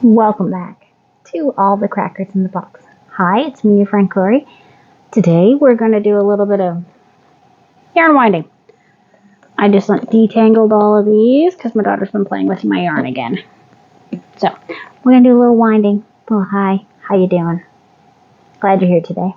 Welcome back to all the crackers in the box. Hi, it's me, your friend Corey. Today we're going to do a little bit of yarn winding. I just detangled all of these because my daughter's been playing with my yarn again. So we're going to do a little winding. Oh, hi. How you doing? Glad you're here today.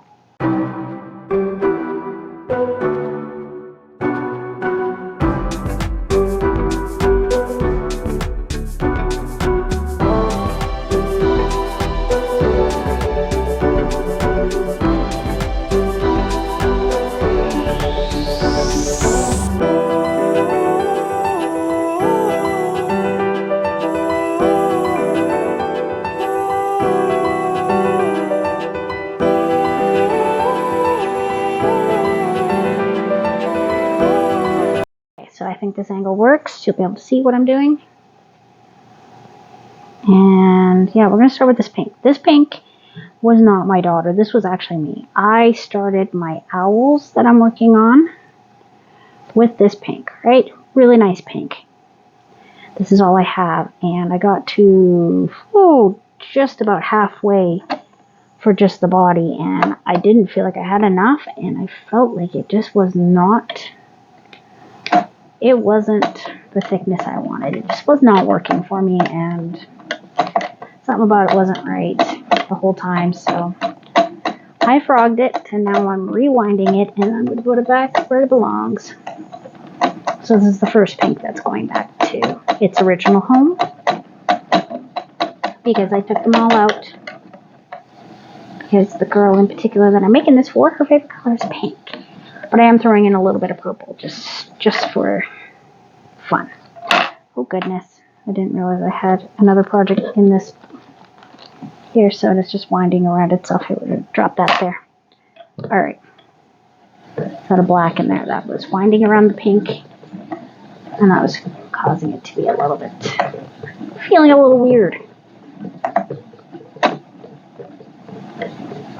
So I think this angle works. You'll be able to see what I'm doing. And yeah, we're going to start with this pink. This pink was not my daughter. This was actually me. I started my owls that I'm working on with this pink, right? Really nice pink. This is all I have. And I got to just about halfway for just the body. And I didn't feel like I had enough. And I felt like it just was not... It wasn't the thickness I wanted. It just was not working for me, and something about it wasn't right the whole time. So I frogged it, and now I'm rewinding it, and I'm going to put it back where it belongs. So this is the first pink that's going back to its original home, because I took them all out. Because the girl in particular that I'm making this for, her favorite color is pink. But I am throwing in a little bit of purple, just for fun. Oh goodness, I didn't realize I had another project in this here, so it's just winding around itself. Here, we're going to drop that there. Alright. Got a black in there. That was winding around the pink, and that was causing it to be a little bit, feeling a little weird.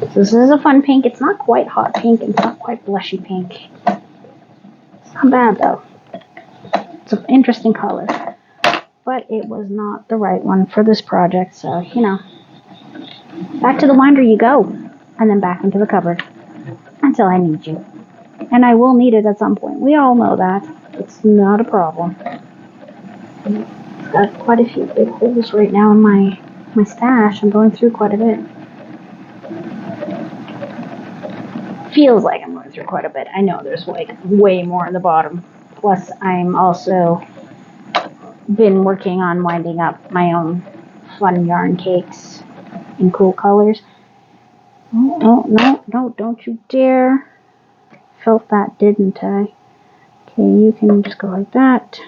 So this is a fun pink. It's not quite hot pink, and it's not quite blushy pink. It's not bad though. It's an interesting color, but it was not the right one for this project. So, you know, back to the winder you go, and then back into the cupboard until I need you. And I will need it at some point. We all know that. It's not a problem. I've got quite a few big holes right now in my stash. I'm going through quite a bit. Feels like I'm going through quite a bit. I know there's like way more in the bottom. Plus, I'm also been working on winding up my own fun yarn cakes in cool colors. Oh, no, don't you dare. Felt that, didn't I? Okay, you can just go like that.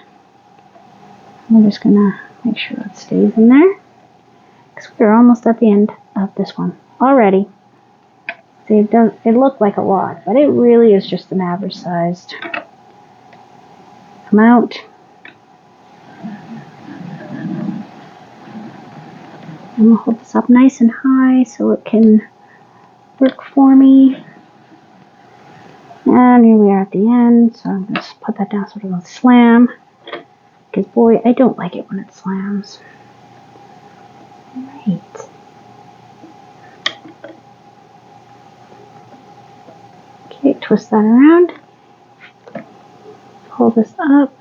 I'm just gonna make sure that stays in there, because we're almost at the end of this one already. See, it looked like a lot, but it really is just an average sized amount. I'm going to hold this up nice and high so it can work for me. And here we are at the end, so I'm going to just put that down so it doesn't slam. Because boy, I don't like it when it slams. Right. Okay, twist that around. Pull this up.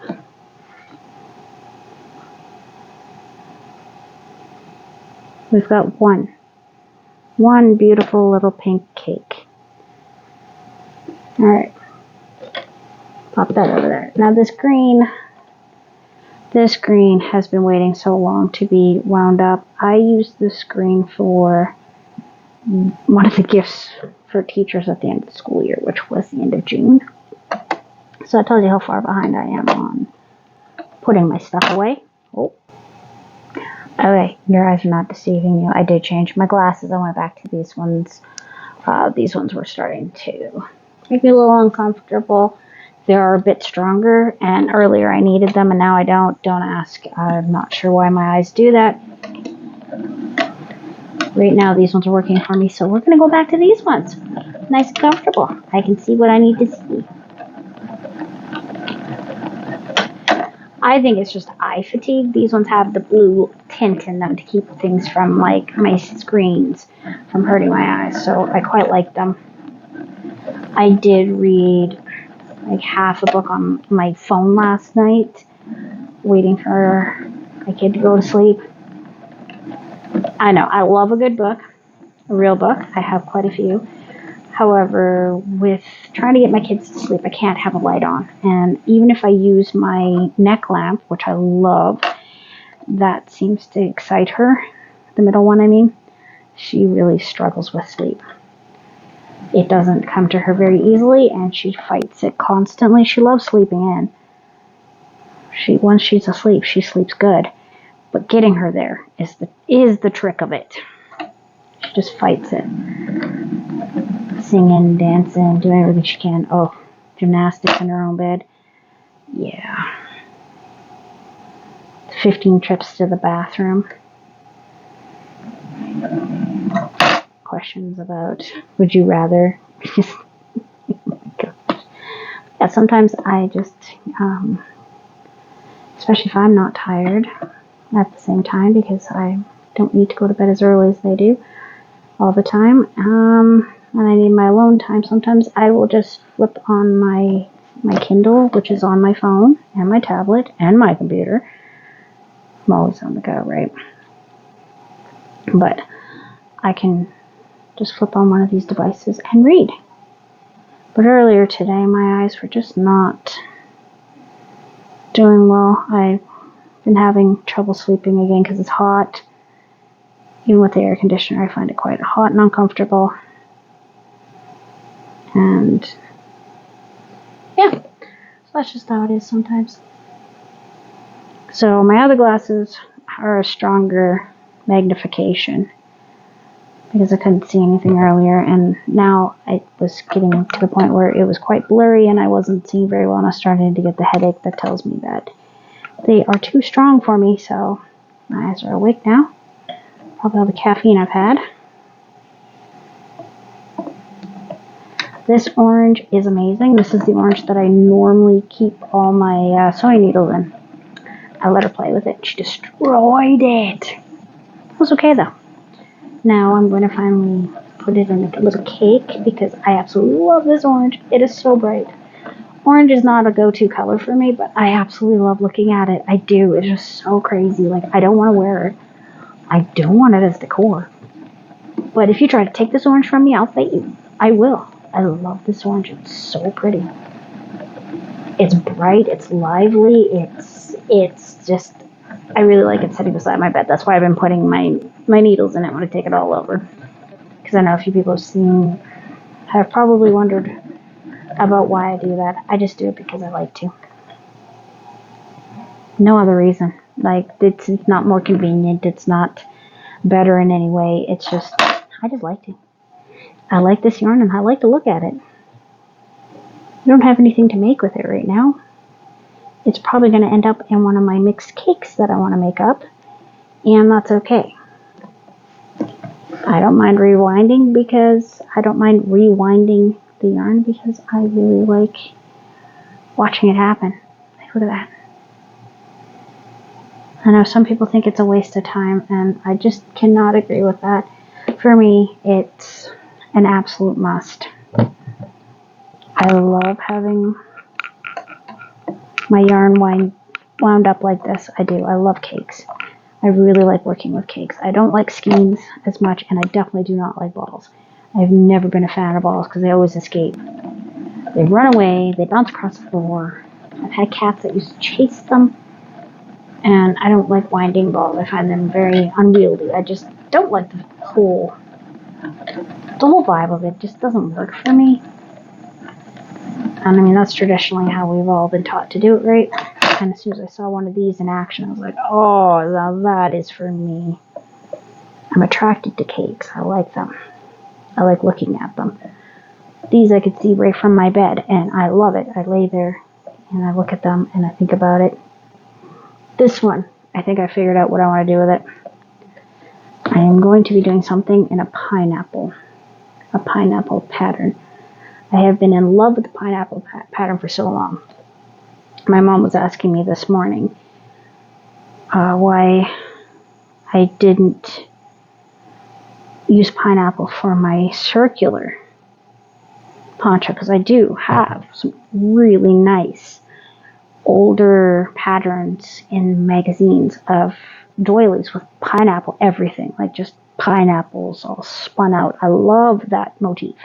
We've got one beautiful little pink cake. Alright. Pop that over there. Now this green has been waiting so long to be wound up. I used this green for one of the gifts for teachers at the end of the school year, which was the end of June. So that tells you how far behind I am on putting my stuff away. Oh. Okay, your eyes are not deceiving you. I did change my glasses. I went back to these ones. These ones were starting to make me a little uncomfortable. They're a bit stronger, and earlier I needed them, and now I don't. Don't ask. I'm not sure why my eyes do that. Right now, these ones are working for me, so we're going to go back to these ones. Nice and comfortable. I can see what I need to see. I think it's just eye fatigue. These ones have the blue tint in them to keep things from, like, my screens from hurting my eyes, so I quite like them. I did read like half a book on my phone last night, waiting for my kid to go to sleep. I know, I love a good book, a real book. I have quite a few. However, with trying to get my kids to sleep, I can't have a light on. And even if I use my neck lamp, which I love, that seems to excite her. The middle one, I mean. She really struggles with sleep. It doesn't come to her very easily, and she fights it constantly. She loves sleeping in. Once she's asleep, she sleeps good. But getting her there is the trick of it. She just fights it. Singing, dancing, doing everything she can. Oh, gymnastics in her own bed. Yeah. 15 trips to the bathroom. Questions about, would you rather? Yeah, sometimes I just, especially if I'm not tired at the same time, because I don't need to go to bed as early as they do all the time, and I need my alone time, sometimes I will just flip on my Kindle, which is on my phone, and my tablet, and my computer. I'm always on the go, right? But I can just flip on one of these devices and read. But earlier today, my eyes were just not doing well. I've been having trouble sleeping again because it's hot. Even with the air conditioner, I find it quite hot and uncomfortable. And yeah, so that's just how it is sometimes. So my other glasses are a stronger magnification because I couldn't see anything earlier, and now I was getting to the point where it was quite blurry and I wasn't seeing very well, and I was starting to get the headache that tells me that they are too strong for me. So my eyes are awake now. Probably all the caffeine I've had. This orange is amazing. This is the orange that I normally keep all my sewing needles in. I let her play with it. She destroyed it. It was okay though. Now I'm going to finally put it in a little cake because I absolutely love this orange. It is so bright. Orange is not a go-to color for me, but I absolutely love looking at it. I do. It's just so crazy. Like, I don't want to wear it. I don't want it as decor. But if you try to take this orange from me, I'll fight you. I will. I love this orange. It's so pretty. It's bright. It's lively. It's just, I really like it sitting beside my bed. That's why I've been putting my needles in it when I take it all over. Because I know a few people have probably wondered about why I do that. I just do it because I like to. No other reason. Like, it's not more convenient. It's not better in any way. It's just, I just like to. I like this yarn and I like to look at it. I don't have anything to make with it right now. It's probably going to end up in one of my mixed cakes that I want to make up, and that's okay. I don't mind rewinding the yarn because I really like watching it happen. Look at that. I know some people think it's a waste of time, and I just cannot agree with that. For me, it's an absolute must. I love having my yarn wound up like this. I do. I love cakes. I really like working with cakes. I don't like skeins as much, and I definitely do not like balls. I've never been a fan of balls because they always escape. They run away. They bounce across the floor. I've had cats that used to chase them, and I don't like winding balls. I find them very unwieldy. I just don't like the whole vibe of it. Just doesn't work for me. And I mean, that's traditionally how we've all been taught to do it, right? And as soon as I saw one of these in action, I was like, oh, now that is for me. I'm attracted to cakes. I like them. I like looking at them. These I could see right from my bed, and I love it. I lay there, and I look at them, and I think about it. This one, I think I figured out what I want to do with it. I am going to be doing something in a pineapple pattern. I have been in love with the pineapple pattern for so long. My mom was asking me this morning, why I didn't use pineapple for my circular poncho, because I do have some really nice older patterns in magazines of doilies with pineapple everything, like just pineapples all spun out. I love that motif.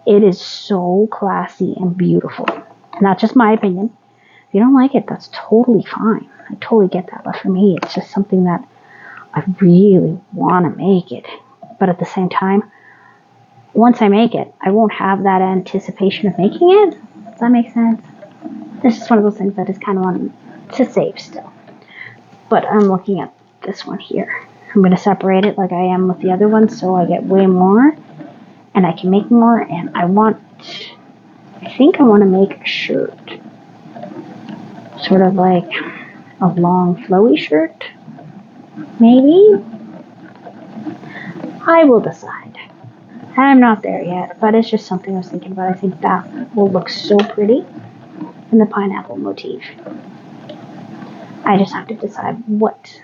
It is so classy and beautiful. And that's just my opinion. If you don't like it, that's totally fine. I totally get that. But for me, it's just something that I really want to make it. But at the same time, once I make it, I won't have that anticipation of making it. Does that make sense? It's just one of those things that is kind of on to save still. But I'm looking at this one here. I'm going to separate it like I am with the other one so I get way more and I can make more. And I think I want to make a shirt. Sort of like a long flowy shirt. Maybe? I will decide. I'm not there yet, but it's just something I was thinking about. I think that will look so pretty in the pineapple motif. I just have to decide what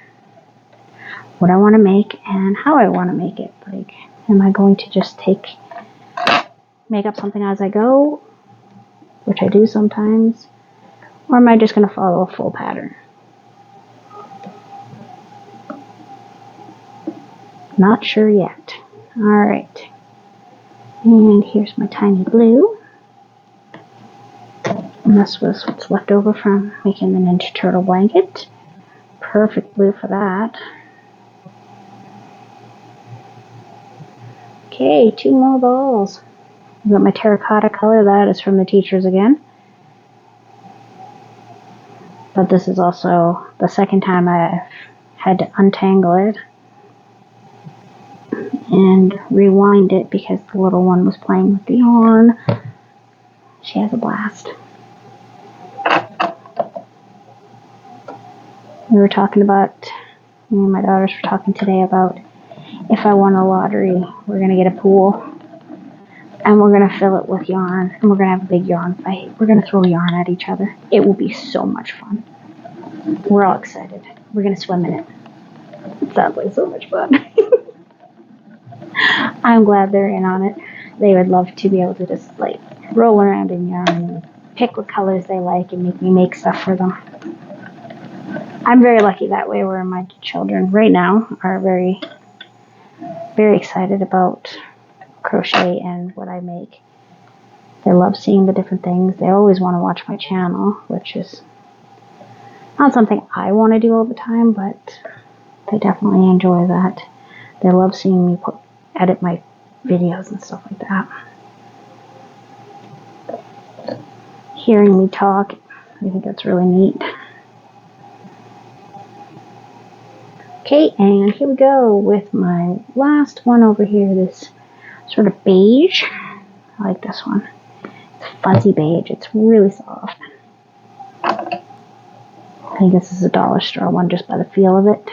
I want to make and how I want to make it. Like, am I going to just make up something as I go, which I do sometimes, or am I just going to follow a full pattern? Not sure yet. Alright. And here's my tiny blue. And this was what's left over from making the Ninja Turtle blanket. Perfect blue for that. Okay, 2 more balls. I've got my terracotta color. That is from the teachers again. But this is also the second time I've had to untangle it and rewind it because the little one was playing with the yarn. She has a blast. We were talking about, me and my daughters were talking today about if I won a lottery, we're going to get a pool and we're going to fill it with yarn and we're going to have a big yarn fight. We're going to throw yarn at each other. It will be so much fun. We're all excited. We're going to swim in it. It sounds like so much fun. I'm glad they're in on it. They would love to be able to just like roll around in yarn and pick what colors they like and make me make stuff for them. I'm very lucky that way where my children right now are very, very excited about crochet and what I make. They love seeing the different things. They always want to watch my channel, which is not something I want to do all the time, but they definitely enjoy that. They love seeing me edit my videos and stuff like that. Hearing me talk, I think that's really neat. Okay, and here we go with my last one over here, this sort of beige. I like this one. It's fuzzy beige. It's really soft. I think this is a dollar store one just by the feel of it.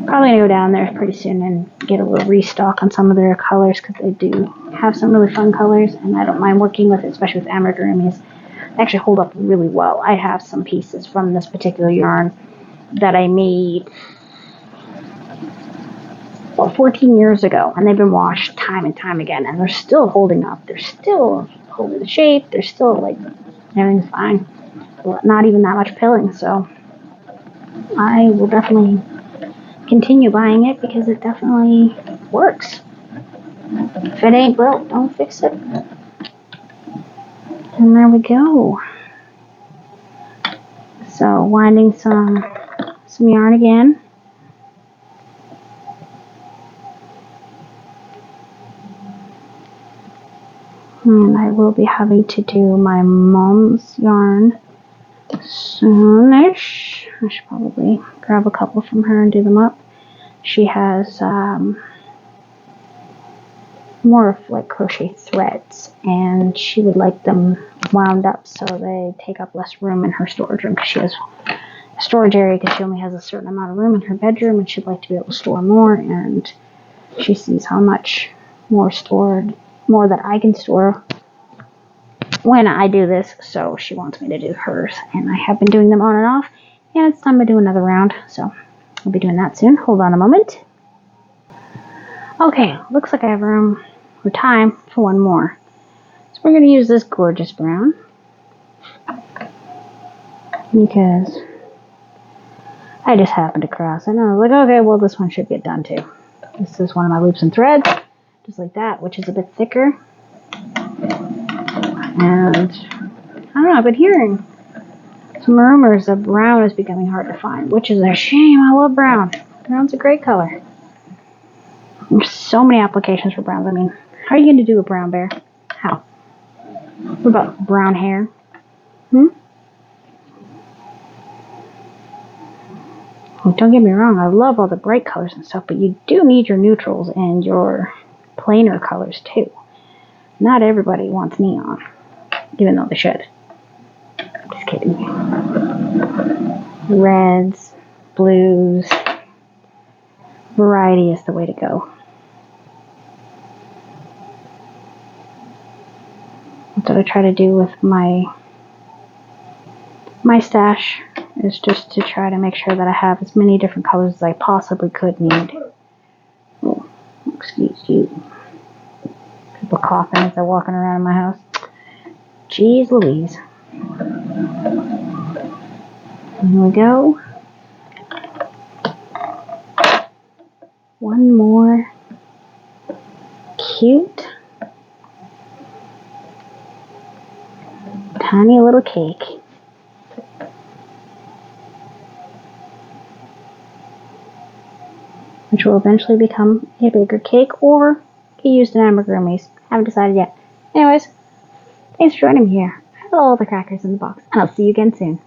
Probably going to go down there pretty soon and get a little restock on some of their colors because they do have some really fun colors and I don't mind working with it, especially with amigurumis. They actually hold up really well. I have some pieces from this particular yarn that I made 14 years ago, and they've been washed time and time again, and they're still holding up. They're still holding the shape. They're still like, everything's fine. Not even that much pilling, so I will definitely continue buying it because it definitely works. If it ain't broke, don't fix it. And there we go. So winding some yarn again. And I will be having to do my mom's yarn soonish. I should probably grab a couple from her and do them up. She has more of like crochet threads and she would like them wound up so they take up less room in her storage room because she has a storage area because she only has a certain amount of room in her bedroom and she'd like to be able to store more, and she sees how much more that I can store when I do this, so she wants me to do hers, and I have been doing them on and off, And it's time to do another round, so I'll be doing that soon. Hold on a moment. Okay, looks like I have room or time for one more. So we're going to use this gorgeous brown because I just happened to cross it. And I was like, okay, well, this one should get done too. This is one of my loops and threads, just like that, which is a bit thicker. And I don't know, I've been hearing some rumors that brown is becoming hard to find, which is a shame. I love brown. Brown's a great color. There's so many applications for browns. I mean, how are you going to do a brown bear? How? What about brown hair? Well, don't get me wrong, I love all the bright colors and stuff, but you do need your neutrals and your plainer colors too. Not everybody wants neon, even though they should. Just kidding. Reds, blues, variety is the way to go. That's what I try to do with my stash, is just to try to make sure that I have as many different colors as I possibly could need. Oh, excuse you. People coughing as they're walking around in my house. Jeez Louise. Here we go. One more cute tiny little cake. Which will eventually become a bigger cake or get used in amigurumis. Haven't decided yet. Anyways, thanks for joining me here. I have all the crackers in the box, and I'll see you again soon.